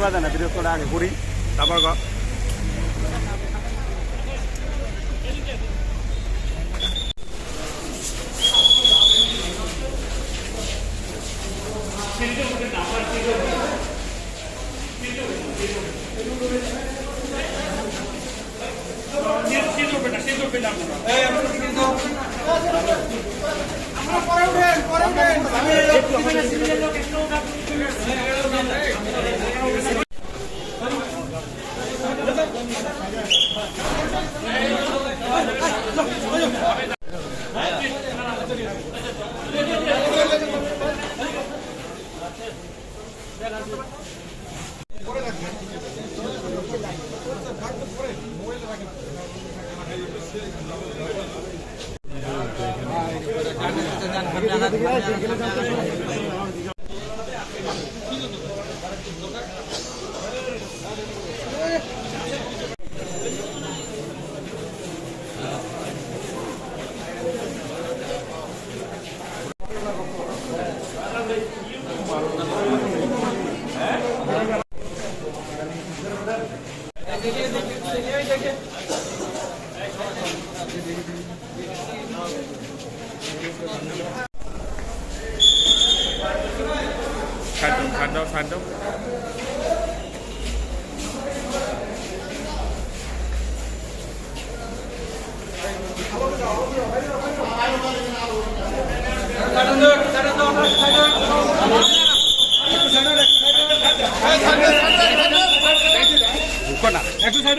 করবা যায় না, বিরক্তটা আগে করি তারপর ছাড় দাও একটু সাইড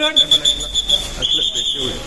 আসলে বেশি হয়ে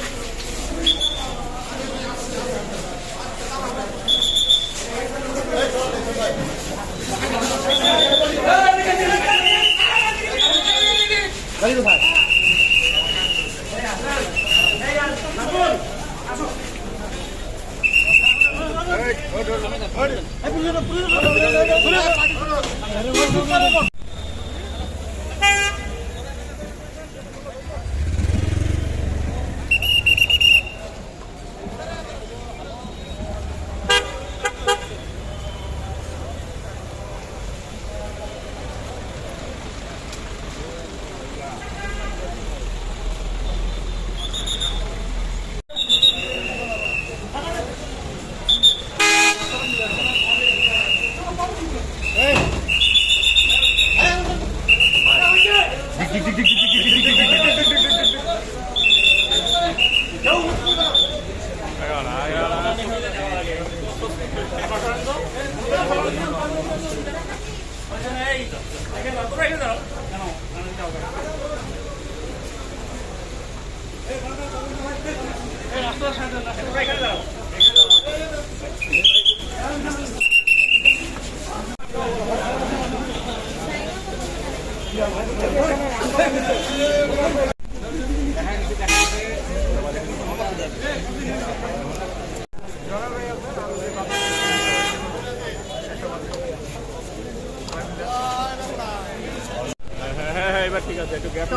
এবার ঠিক আছে, একটু গ্যাপ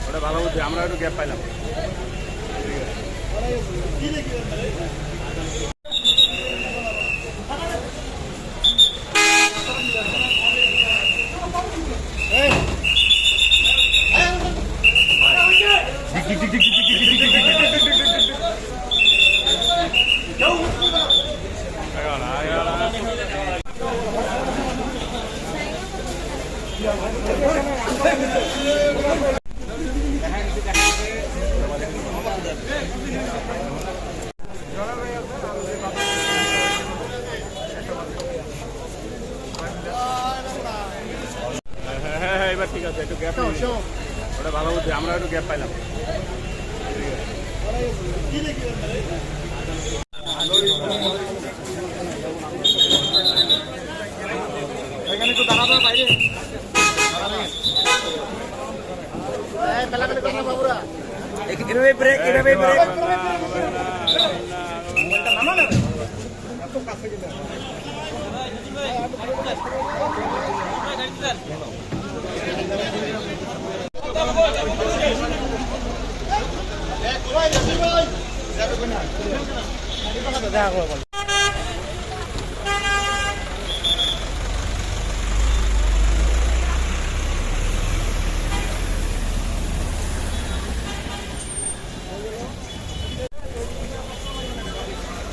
ওটা ভালো বুঝছি, আমরা একটু গ্যাপ পাইলাম। এবার ঠিক আছে, একটু গ্যাপ ওটা ভালো বুঝছি, আমরা একটু গ্যাপ পাইলাম। এখানে একটু দাঁড়াবে বাইরে, এভাবে ব্রেক, এভাবে ব্রেক।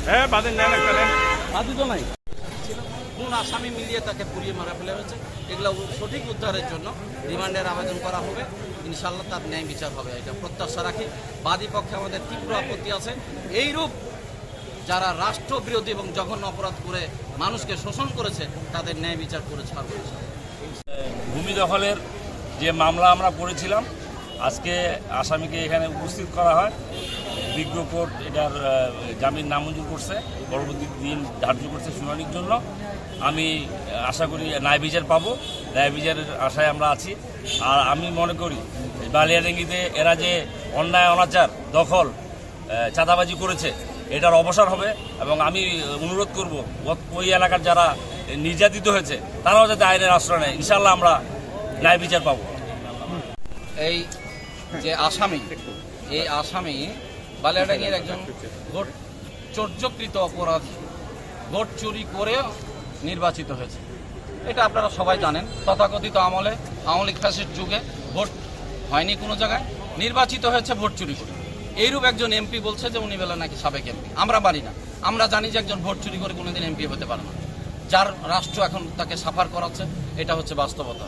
হ্যাঁ বাদে নেন একটা নেন। বাদী তো নাই, কোন আসামি মিলিয়ে তাকে পুড়িয়ে মারা ফেলা হয়েছে, এগুলো সঠিক উদ্ধারের জন্য রিমান্ডের আবেদন করা হবে। ইনশাআল্লাহ তার ন্যায় বিচার হবে, এটা প্রত্যাশা রাখি। বাদী পক্ষে আমাদের তীব্র আপত্তি আছে। এইরূপ যারা রাষ্ট্রবিরোধী এবং জঘন্য অপরাধ করে মানুষকে শোষণ করেছে তাদের ন্যায় বিচার করে ছাড়বে। ভূমি দখলের যে মামলা আমরা করেছিলাম, আজকে আসামিকে এখানে উপস্থিত করা হয়। বিজ্ঞ কোর্ট এটার জামিন নামঞ্জুর করছে, পরবর্তী দিন ধার্য করছে শুনানির জন্য। আমি আশা করি ন্যায় বিচার পাবো, ন্যায় বিচারের আশায় আমরা আছি। আর আমি মনে করি বালিয়াডাঙ্গিতে এরা যে অন্যায় অনাচার দখল চাঁদাবাজি করেছে এটার অবসর হবে। এবং আমি অনুরোধ করব ওই এলাকার যারা নির্যাতিত হয়েছে তারাও যাতে আইনের আশ্রয় নেয়। ইনশাল্লাহ আমরা ন্যায় বিচার পাবো। এই যে আসামি, এই আসামি বালিয়াডাঙ্গির একজন ভোট চর্যকৃত অপরাধী, ভোট চুরি করে নির্বাচিত হয়েছে। এটা আপনারা সবাই জানেন। তথাকথিত আমলে আওয়ামী লীগ ফ্যাসিস্ট যুগে ভোট হয়নি কোনো জায়গায়, নির্বাচিত হয়েছে ভোট চুরি করে। এইরূপ একজন এমপি বলছে যে উনি বেলা নাকি সাবেক এমপি। আমরা মানি না, আমরা জানি যে একজন ভোট চুরি করে কোনোদিন এমপি হতে পারে না। যার রাষ্ট্র এখন তাকে সাফার করাচ্ছে, এটা হচ্ছে বাস্তবতা।